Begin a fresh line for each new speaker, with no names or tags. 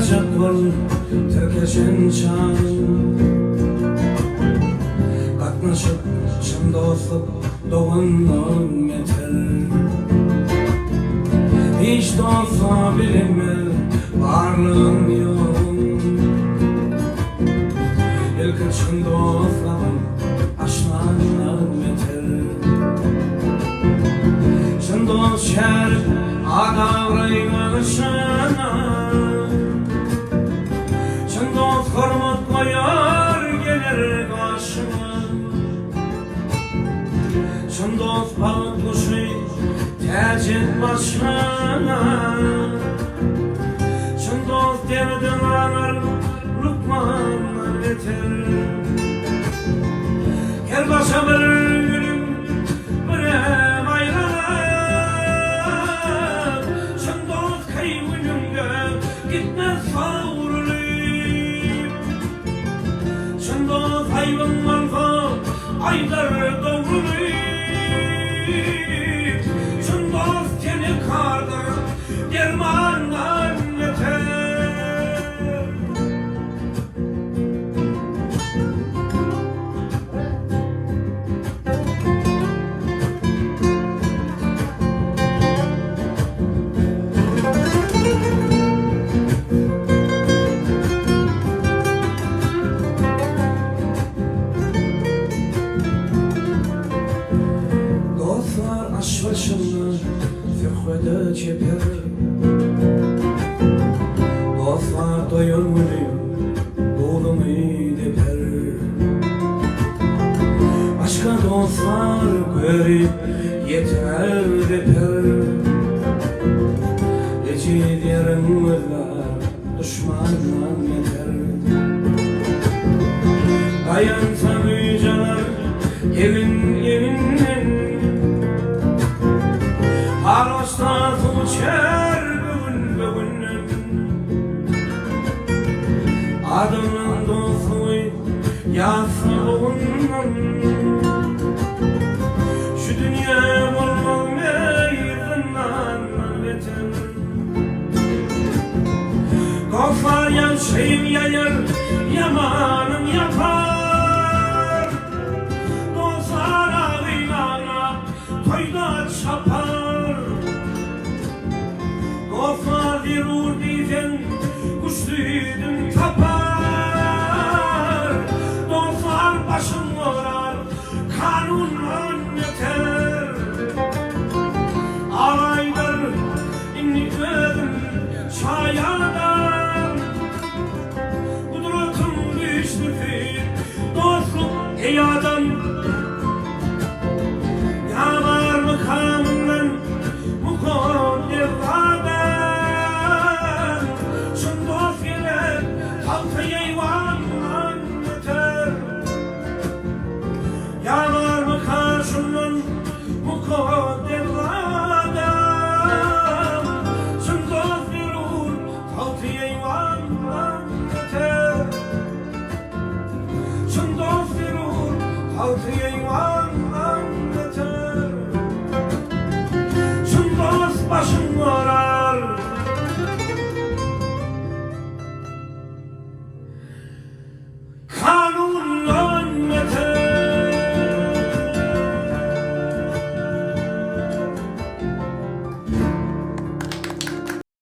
acep var terkeşen çağın. Katnaşıp çın dostlup doğandan yeter. Hiç dostluğa bilinme varlığın yoğun. İlkin çın dostluğun aşklarından yeter. Çın dost şer adavrayın ışığına. Çın dost hürmet koyar gelir karşıma. Çın dost bağıtlışı tercih başına. Çın dost derdin ağır lukmanlar yeter. Gel başa bir gülüm bir ev ayrana. Çın dost kaybınımda gitmez savruluyum. Çın dost hayvanlarla aylar doğruluyum. Çın dost seni kardır dermandan yeter. Dostlar aş başımda zühvede çeper. Dostlar doyurmuyor doğrumu deper. Başka dostlar görüp yeter deper. Eci derin mırlar düşmandan yeter. Dayansa müjdeler evin evinden. Ağaçta uçar bugün. Adamın dostu yaslığın. Şu dünya bulmam meydandan yeter. Dostlar yaşayıp yayar yamanım yapar. Dostlar ağıyla toyda çapar. Dostlar dirur dizen kuşluydun tapar. Dostlar başın orar kanundan yeter. Ağaylar inni ödüm çayadan. Kudretin güçlü fil dostluk ey adam. Yanar makamından mukadder adam. Çın dost gelir halkı eyvandan yeter. Yanar makamından mukadder adam. Çın dost gelir halkı eyvandan yeter. Çın dost gelir halkı eyvandan yeter. Çın dost başı